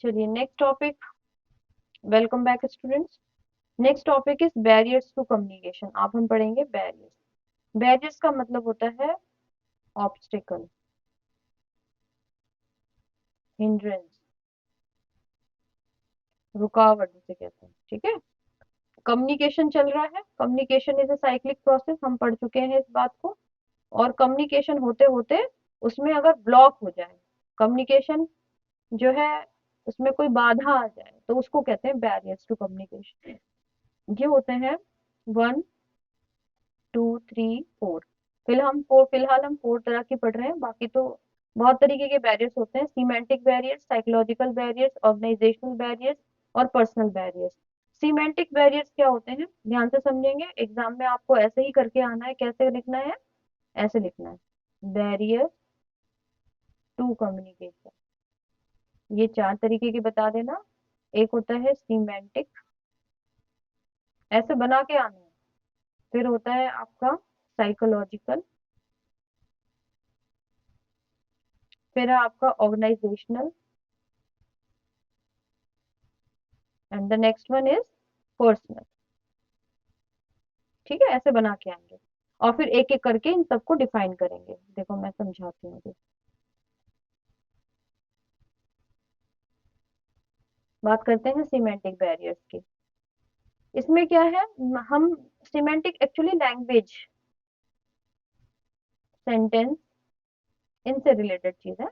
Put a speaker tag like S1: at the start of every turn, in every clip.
S1: चलिए next topic. Welcome back students. Next topic is barriers to communication. आप हम पढ़ेंगे बैरियर्स। बैरियर्स का मतलब होता है ऑब्स्टिकल, हिंड्रेंस, रुकावट जिसे कहते हैं। ठीक है। कम्युनिकेशन चल रहा है। Communication is a cyclic process, हम पढ़ चुके हैं इस बात को। और कम्युनिकेशन होते होते उसमें अगर ब्लॉक हो जाए, कम्युनिकेशन जो है उसमें कोई बाधा आ जाए, तो उसको कहते हैं बैरियर्स टू कम्युनिकेशन। ये होते हैं 1 2 3 4। फिलहाल हम 4 तरह की पढ़ रहे हैं, बाकी तो बहुत तरीके के बैरियर्स होते हैं। Semantic barriers, psychological barriers, organisational barriers और पर्सनल बैरियर्स। सीमेंटिक बैरियर्स क्या होते हैं, ध्यान से समझेंगे। एग्जाम में आपको ऐसे ही करके आना है। कैसे लिखना है? ऐसे लिखना है, बैरियर टू कम्युनिकेशन। ये 4 तरीके के बता देना। एक होता है सीमेंटिक, ऐसे बना के आना है। फिर होता है आपका साइकोलॉजिकल, फिर है आपका organisational, and the next one is personal. ठीक है, ऐसे बना के आएंगे और फिर एक एक करके इन सबको डिफाइन करेंगे। देखो मैं समझाती हूँ अभी। बात करते हैं सिमेंटिक बैरियर्स की। इसमें क्या है, हम सिमेंटिक एक्चुअली लैंग्वेज, सेंटेंस, इनसे रिलेटेड चीज है।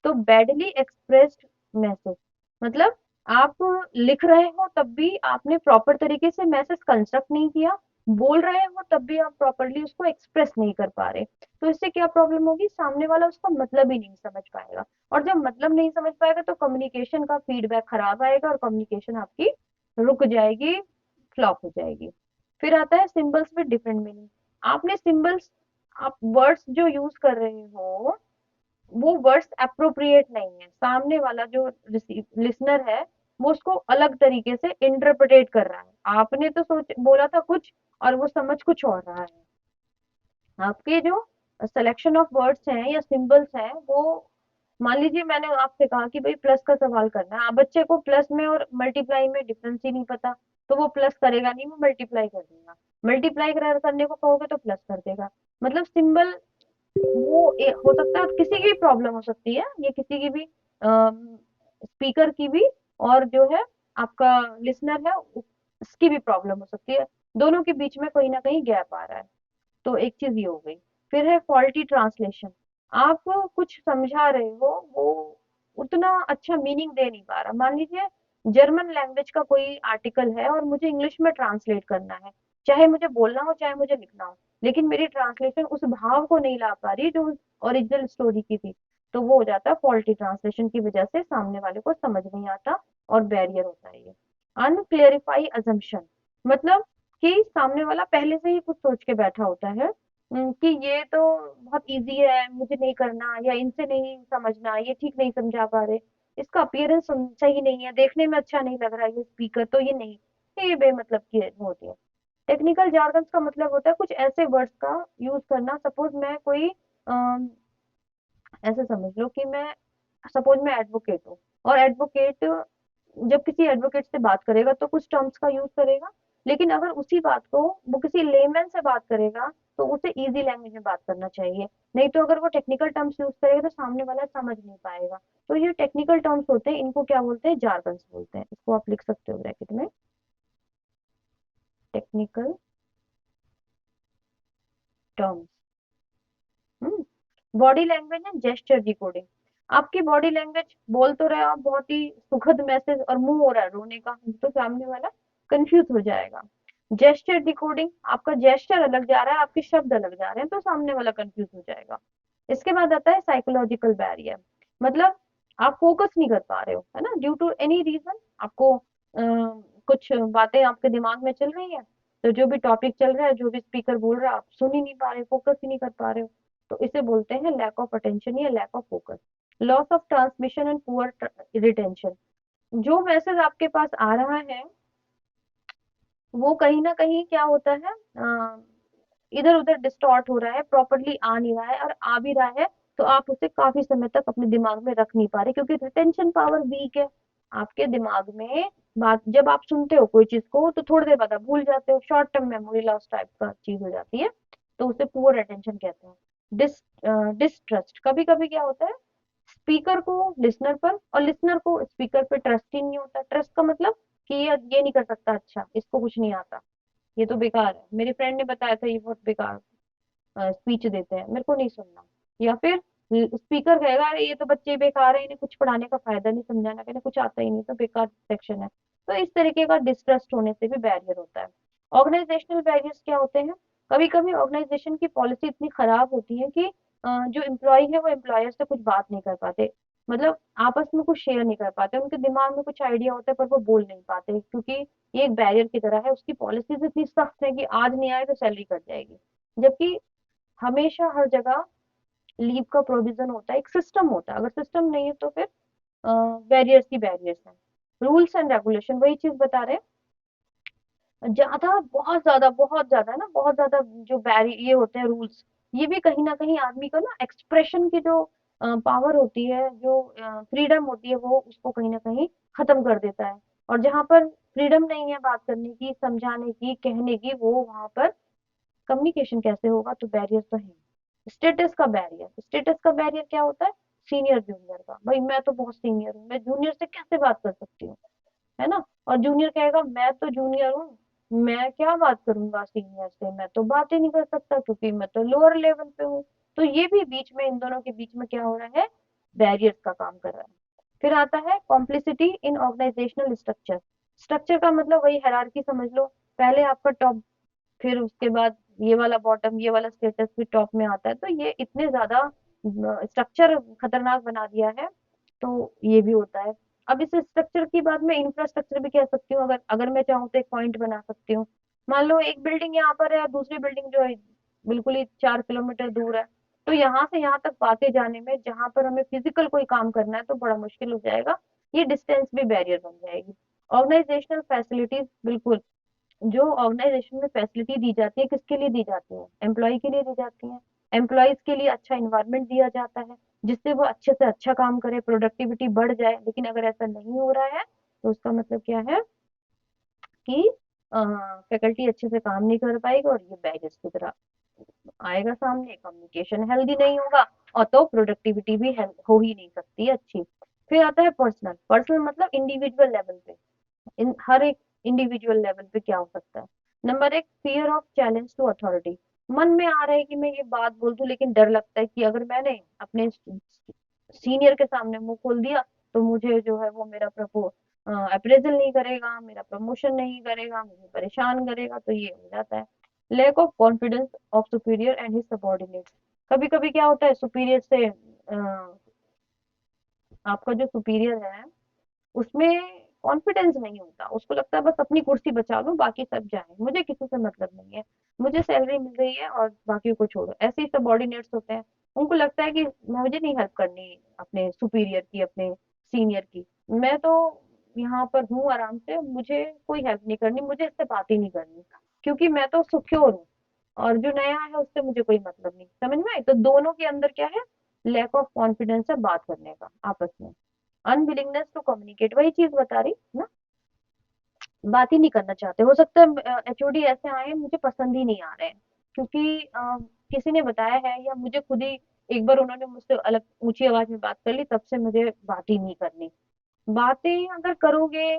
S1: तो बैडली एक्सप्रेस्ड मैसेज मतलब आप लिख रहे हो तब भी आपने प्रॉपर तरीके से मैसेज कंस्ट्रक्ट नहीं किया, बोल रहे हो तब भी आप प्रॉपरली उसको एक्सप्रेस नहीं कर पा रहे। तो इससे क्या प्रॉब्लम होगी, सामने वाला उसका मतलब ही नहीं समझ पाएगा। और जब मतलब नहीं समझ पाएगा तो कम्युनिकेशन का फीडबैक खराब आएगा और कम्युनिकेशन आपकी रुक जाएगी, फ्लॉप हो जाएगी। फिर आता है सिंबल्स विद डिफरेंट मीनिंग। आपने सिंबल्स, आप वर्ड्स जो यूज कर रहे हो वो वर्ड्स अप्रोप्रिएट नहीं है। सामने वाला जो लिसनर है वो उसको अलग तरीके से इंटरप्रेट कर रहा है। आपने तो सोच बोला था कुछ और वो समझ कुछ और रहा है। आपके जो सिलेक्शन ऑफ वर्ड्स हैं या सिंबल्स हैं वो, मान लीजिए मैंने आपसे कहा कि भाई प्लस का सवाल करना है, आप बच्चे को प्लस में और मल्टीप्लाई में डिफरेंस ही नहीं पता, तो वो प्लस करेगा नहीं, वो मल्टीप्लाई कर देगा। मल्टीप्लाई करने को कहोगे तो प्लस कर देगा। मतलब सिंबल वो हो सकता है, किसी की भी प्रॉब्लम हो सकती है, ये किसी की भी स्पीकर की भी और जो है आपका लिसनर है उसकी भी प्रॉब्लम हो सकती है। दोनों के बीच में कहीं ना कहीं गैप आ रहा है। तो एक चीज ये हो गई। फिर है फॉल्टी ट्रांसलेशन। आप कुछ समझा रहे हो, वो उतना अच्छा मीनिंग दे नहीं पा रहा। मान लीजिए जर्मन लैंग्वेज का कोई आर्टिकल है और मुझे इंग्लिश में ट्रांसलेट करना है, चाहे मुझे बोलना हो चाहे मुझे लिखना हो, लेकिन मेरी ट्रांसलेशन उस भाव को नहीं ला पा रही जो ओरिजिनल स्टोरी की थी। तो वो हो जाता है फॉल्टी ट्रांसलेशन की वजह से सामने वाले को समझ नहीं आता और बैरियर होता है ये। अनक्लेरिफाई अजम्पशन मतलब कि सामने वाला पहले से ही कुछ सोच के बैठा होता है, कि ये तो बहुत इजी है, मुझे नहीं करना, या इनसे नहीं समझना, ये ठीक नहीं समझा पा रहे, इसका अपीयरेंस सही नहीं है, देखने में अच्छा नहीं लग रहा है ये स्पीकर, तो ये नहीं। ये बेमतलब की होती है। टेक्निकल जार्गन्स का मतलब होता है कुछ ऐसे वर्ड्स का यूज करना। सपोज मैं कोई ऐसे समझ लो कि मैं, सपोज मैं एडवोकेट हूँ, और एडवोकेट जब किसी एडवोकेट से बात करेगा तो कुछ टर्म्स का यूज करेगा, लेकिन अगर उसी बात को वो किसी लेमैन से बात करेगा तो उसे इजी लैंग्वेज में बात करना चाहिए। नहीं तो अगर वो टेक्निकल टर्म्स यूज करेगा तो सामने वाला समझ नहीं पाएगा। तो ये टेक्निकल टर्म्स होते हैं, इनको क्या बोलते हैं, जार्गन्स बोलते हैं। इसको आप लिख सकते हो ब्रैकेट में, technical terms. Body language and gesture decoding. आपकी बॉडी लैंग्वेज बोल तो रहे हो आप बहुत ही सुखद मैसेज और मुंह हो रहा है रोने का, तो सामने वाला कंफ्यूज हो जाएगा। जेस्चर डिकोडिंग, आपका जेस्चर अलग जा रहा है, आपके शब्द अलग जा रहे हैं, तो सामने वाला कंफ्यूज हो जाएगा। इसके बाद आता है साइकोलॉजिकल बैरियर। मतलब आप फोकस नहीं कर पा रहे हो, है ना, ड्यू टू एनी रीजन। आपको कुछ बातें आपके दिमाग में चल रही है, तो जो भी टॉपिक चल रहा है, जो भी स्पीकर बोल रहा है, आप सुन ही नहीं पा रहे, फोकस ही नहीं कर पा रहे हो। तो इसे बोलते हैं लैक ऑफ अटेंशन या lack of focus. Loss of transmission and poor retention. जो मैसेज आपके पास आ रहा है वो कहीं ना कहीं क्या होता है, इधर उधर डिस्टॉर्ट हो रहा है, प्रॉपरली आ नहीं रहा है, और आ भी रहा है तो आप उसे काफी समय तक अपने दिमाग में रख नहीं पा रहे क्योंकि रिटेंशन पावर वीक है। आपके दिमाग में बात, जब आप सुनते हो कोई चीज को तो थोड़ी देर बाद आप भूल जाते हो, short term memory loss type का चीज हो जाती है। तो उसे पुअर अटेंशन कहते हैं। डिस डिसट्रस्ट, कभी कभी क्या होता है, स्पीकर को लिसनर पर और लिसनर को स्पीकर पे ट्रस्ट ही नहीं होता। ट्रस्ट का मतलब कि ये नहीं कर सकता, अच्छा इसको कुछ नहीं आता, ये तो बेकार है, मेरी फ्रेंड ने बताया था ये बहुत बेकार स्पीच देते हैं, मेरे को नहीं सुनना। या फिर स्पीकर कहेगा अरे ये तो बच्चे बेकार है, इन्हें कुछ पढ़ाने का फायदा नहीं, समझाना का, इन्हें कुछ आता ही नहीं, तो बेकार सेक्शन है। तो इस तरीके का डिस्ट्रस्ट होने से भी बैरियर होता है। ऑर्गेनाइजेशनल बैरियर्स क्या होते हैं, कभी कभी ऑर्गेनाइजेशन की पॉलिसी इतनी खराब होती है कि जो एम्प्लॉय है वो एम्प्लॉयर से कुछ बात नहीं कर पाते, मतलब आपस में कुछ शेयर नहीं कर पाते, उनके दिमाग में कुछ आइडिया होता है पर वो बोल नहीं पाते, क्योंकि ये एक बैरियर की तरह है, उसकी पॉलिसीज इतनी सख्त है कि आज नहीं आए तो सैलरी कट जाएगी। जबकि हमेशा हर जगह लीव का प्रोविजन होता है, एक सिस्टम होता है, अगर सिस्टम नहीं है तो फिर बैरियर्स ही बैरियर्स हैं। रूल्स एंड रेगुलेशन, वही चीज बता रहे हैं, ज्यादा बहुत ज्यादा ना, बहुत ज्यादा जो बैरि ये होते हैं रूल्स, ये भी कहीं ना कहीं आदमी को ना एक्सप्रेशन की जो पावर होती है, जो फ्रीडम होती है, वो उसको कहीं ना कहीं खत्म कर देता है। और जहां पर फ्रीडम नहीं है बात करने की, समझाने की, कहने की, वो वहां पर कम्युनिकेशन कैसे होगा, तो बैरियर तो है। स्टेटस का बैरियर, स्टेटस का बैरियर क्या होता है, सीनियर जूनियर का, भाई मैं तो बहुत सीनियर हूँ, मैं जूनियर से कैसे बात कर सकती हूँ, है ना। और जूनियर कहेगा मैं तो जूनियर हूँ, मैं क्या बात करूंगा सीनियर से, मैं तो बात ही नहीं कर सकता क्योंकि मैं तो लोअर लेवल पे हूँ। तो ये भी बीच में, इन दोनों के बीच में क्या हो रहा है, बैरियर्स का काम कर रहा है। फिर आता है कॉम्प्लिसिटी इन ऑर्गेनाइजेशनल स्ट्रक्चर। स्ट्रक्चर का मतलब वही हायरार्की समझ लो, पहले आपका टॉप, फिर उसके बाद ये वाला बॉटम, ये वाला स्टेटस भी टॉप में आता है, तो ये इतने ज्यादा स्ट्रक्चर खतरनाक बना दिया है। तो ये भी होता है। अब इस स्ट्रक्चर की बात मैं इंफ्रास्ट्रक्चर भी कह सकती हूँ, अगर अगर मैं चाहूँ तो एक पॉइंट बना सकती हूँ। मान लो एक बिल्डिंग यहाँ पर है और दूसरी बिल्डिंग जो है बिल्कुल ही 4 किलोमीटर दूर है, तो यहाँ से यहाँ तक बातें जाने में, जहां पर हमें फिजिकल कोई काम करना है तो बड़ा मुश्किल हो जाएगा, ये डिस्टेंस भी बैरियर बन जाएगी। ऑर्गेनाइजेशनल फैसिलिटीज, बिल्कुल, जो ऑर्गेनाइजेशन में फैसिलिटी दी जाती है किसके लिए दी जाती है, एम्प्लॉय के लिए दी जाती है। एम्प्लॉयज के लिए अच्छा इन्वायरमेंट दिया जाता है जिससे वो अच्छे से अच्छा काम करे, प्रोडक्टिविटी बढ़ जाए। लेकिन अगर ऐसा नहीं हो रहा है तो उसका मतलब क्या है कि फैकल्टी अच्छे से काम नहीं कर पाएगी और ये बैगेज की तरह आएगा सामने, कम्युनिकेशन हेल्दी नहीं होगा, और तो प्रोडक्टिविटी भी हो ही नहीं सकती है अच्छी। फिर आता है पर्सनल, पर्सनल मतलब इंडिविजुअल लेवल पे, इन हर एक इंडिविजुअल लेवल पे क्या हो सकता है। नंबर एक, fear of challenge to authority. मन में आ रहा है कि मैं ये बात बोल दूं, लेकिन डर लगता है कि अगर मैंने अपने सीनियर के सामने मुंह खोल दिया तो मुझे जो है वो मेरा अप्रेजल नहीं करेगा, मेरा प्रमोशन नहीं करेगा, मुझे परेशान करेगा, तो ये हो जाता है। Lack of confidence of superior and his subordinates. कभी कभी क्या होता है, सुपीरियर से आपका जो सुपीरियर है उसमें कॉन्फिडेंस नहीं होता, उसको लगता है बस अपनी कुर्सी बचा लो बाकी सब जाए, मुझे किसी से मतलब नहीं है, मुझे सैलरी मिल रही है और बाकी को छोड़ो। ऐसे ही सबॉर्डिनेट्स होते हैं, उनको लगता है कि मुझे नहीं हेल्प करनी अपने सुपीरियर की, अपने सीनियर की, मैं तो यहाँ पर हूँ आराम से, मुझे कोई हेल्प नहीं करनी, मुझे इससे बात ही नहीं करनी, क्योंकि मैं तो सिक्योर हूँ और जो नया है उससे मुझे कोई मतलब नहीं। समझ में आई, तो दोनों के अंदर क्या है, लैक ऑफ कॉन्फिडेंस है बात करने का आपस में। अनविलिंगनेस टू कम्युनिकेट, वही चीज बता रही ना, बात ही नहीं करना चाहते। हो सकता है एचओडी ऐसे आए मुझे पसंद ही नहीं आ रहे हैं, क्योंकि किसी ने बताया है या मुझे खुद ही एक बार उन्होंने मुझसे अलग ऊंची आवाज में बात कर ली, तब से मुझे बात ही नहीं करनी। बातें अगर करोगे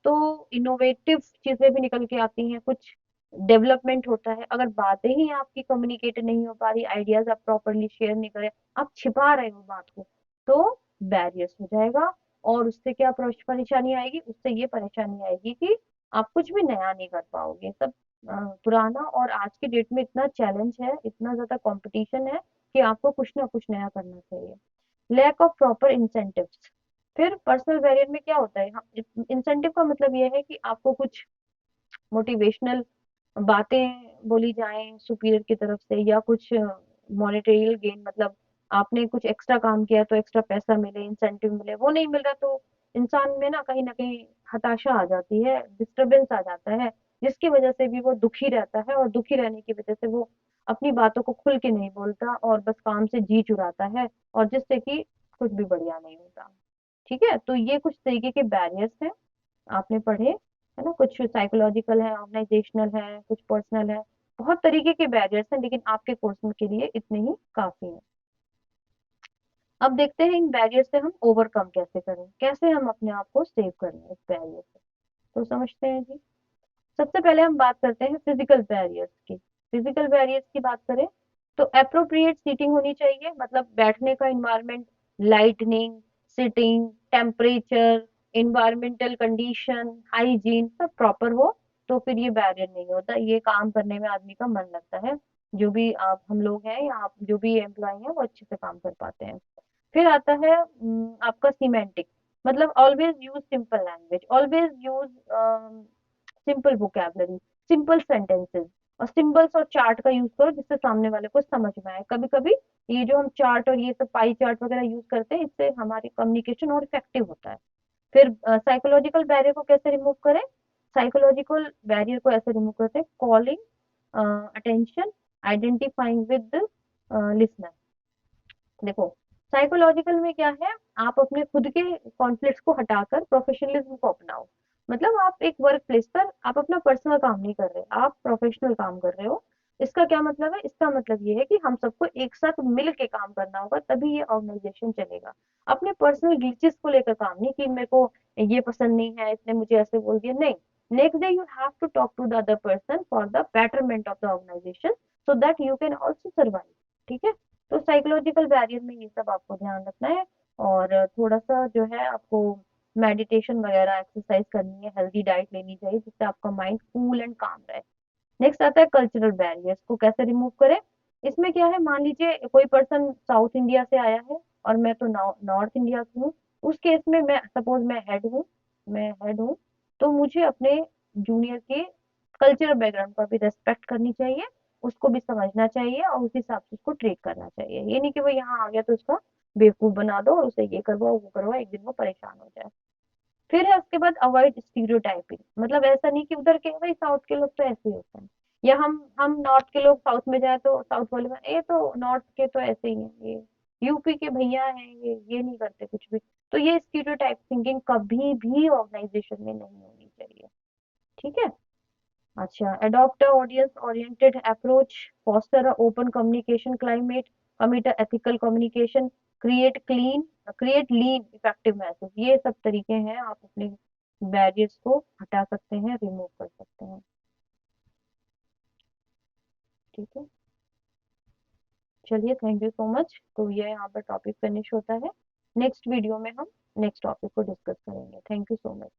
S1: तो इनोवेटिव चीजें भी निकल के आती हैं, कुछ डेवलपमेंट होता है। अगर बातें ही आपकी कम्युनिकेट नहीं हो पा रही, आइडियाज आप प्रॉपरली शेयर नहीं करें, आप छिपा रहे हो बात को, तो बैरियर्स हो जाएगा। और उससे क्या परेशानी आएगी, उससे ये परेशानी आएगी कि आप कुछ भी नया नहीं कर पाओगे, सब पुराना। और आज की डेट में इतना चैलेंज है, इतना ज्यादा कंपटीशन है कि आपको कुछ ना कुछ नया करना चाहिए। Lack of proper incentives. फिर पर्सनल वेरिएंट में क्या होता है, इंसेंटिव का मतलब ये है कि आपको कुछ मोटिवेशनल बातें बोली जाएं सुपीरियर की तरफ से, या कुछ मॉनेटरियल गेन, मतलब आपने कुछ एक्स्ट्रा काम किया तो एक्स्ट्रा पैसा मिले, इंसेंटिव मिले, वो नहीं मिल रहा तो इंसान में ना कहीं हताशा आ जाती है, डिस्टरबेंस आ जाता है, जिसकी वजह से भी वो दुखी रहता है, और दुखी रहने की वजह से वो अपनी बातों को खुल के नहीं बोलता और बस काम से जी चुराता है, और जिससे कि कुछ भी बढ़िया नहीं होता। ठीक है, तो ये कुछ तरीके के बैरियर्स हैं, आपने पढ़े, है ना? कुछ साइकोलॉजिकल है, ऑर्गेनाइजेशनल है, कुछ पर्सनल है, बहुत तरीके के बैरियर्स हैं, लेकिन आपके कोर्स में के लिए इतने ही काफी है। अब देखते हैं इन बैरियर से हम ओवरकम कैसे करें, कैसे हम अपने आप को सेव करें इस बैरियर से। तो समझते हैं जी। सबसे पहले हम बात करते हैं फिजिकल बैरियर्स की। फिजिकल बैरियर्स की बात करें तो अप्रोप्रिएट सीटिंग होनी चाहिए, मतलब बैठने का environment, lightning, sitting, temperature, environmental condition, hygiene सब प्रॉपर हो, तो फिर ये बैरियर नहीं होता, ये काम करने में आदमी का मन लगता है। जो भी आप हम लोग हैं या आप जो भी एम्प्लॉय हैं वो अच्छे से काम कर पाते हैं। फिर आता है आपका सीमेंटिक, मतलब always use simple language, always use simple vocabulary, simple sentences, और सिंबल्स और चार्ट का यूज करो जिससे सामने वाले को समझ में आए। कभी कभी ये जो हम चार्ट और ये सब पाई चार्ट वगैरह यूज करते हैं, इससे हमारी कम्युनिकेशन और इफेक्टिव होता है। फिर साइकोलॉजिकल बैरियर को कैसे रिमूव करें? साइकोलॉजिकल बैरियर को ऐसे रिमूव करते हैं, calling attention, identifying with listener. देखो, साइकोलॉजिकल में क्या है, आप अपने खुद के कॉन्फ्लिक्ट्स को हटाकर प्रोफेशनलिज्म को अपनाओ। मतलब आप एक वर्क प्लेस पर आप अपना पर्सनल काम नहीं कर रहे, आप प्रोफेशनल काम कर रहे हो। इसका क्या मतलब है? इसका मतलब ये है कि हम सबको एक साथ मिल के काम करना होगा, तभी ये ऑर्गेनाइजेशन चलेगा। अपने पर्सनल ग्लिचेस को लेकर काम नहीं, कि मेरे को ये पसंद नहीं है इसने मुझे ऐसे बोल दिया, नहीं। Next day you have to talk to the other person for the betterment of the organisation, so that you can also survive. ठीक है, तो साइकोलॉजिकल बैरियर में ये सब आपको ध्यान रखना है। और थोड़ा सा जो है आपको मेडिटेशन वगैरह एक्सरसाइज करनी है, हेल्दी डाइट लेनी चाहिए जिससे आपका माइंड कूल एंड काम रहे। नेक्स्ट आता है कल्चरल बैरियर्स को कैसे रिमूव करें। इसमें क्या है, मान लीजिए कोई पर्सन साउथ इंडिया से आया है और मैं तो नॉर्थ इंडिया की हूँ। उस केस में मैं सपोज मैं हेड हूँ, तो मुझे अपने जूनियर के कल्चरल बैकग्राउंड का भी रेस्पेक्ट करनी चाहिए, उसको भी समझना चाहिए और उस हिसाब से उसको ट्रीट करना चाहिए। ये नहीं कि वो यहाँ आ गया तो उसका बेवकूफ बना दो और उसे ये करवाओ वो करवाओ, एक दिन वो परेशान हो जाए। फिर है उसके बाद अवॉइड स्टीरियोटाइपिंग, मतलब ऐसा नहीं कि उधर के भाई साउथ के लोग तो ऐसे ही होते हैं, या हम नॉर्थ के लोग साउथ में जाए तो साउथ वाले में ये तो नॉर्थ के तो ऐसे ही हैं, ये यूपी के भैया हैं, ये नहीं करते कुछ भी। तो ये स्टीरियोटाइप थिंकिंग कभी भी ऑर्गेनाइजेशन में नहीं होनी चाहिए। ठीक है। अच्छा, adopt a audience oriented approach, foster a open communication climate, commit a ethical communication, create lean effective message। ये सब तरीके हैं, आप अपने बैरियर्स को हटा सकते हैं, रिमूव कर सकते हैं। ठीक है, चलिए, थैंक यू सो मच। तो ये यहाँ पर टॉपिक फिनिश होता है। नेक्स्ट वीडियो में हम नेक्स्ट टॉपिक को डिस्कस करेंगे। Thank you so much.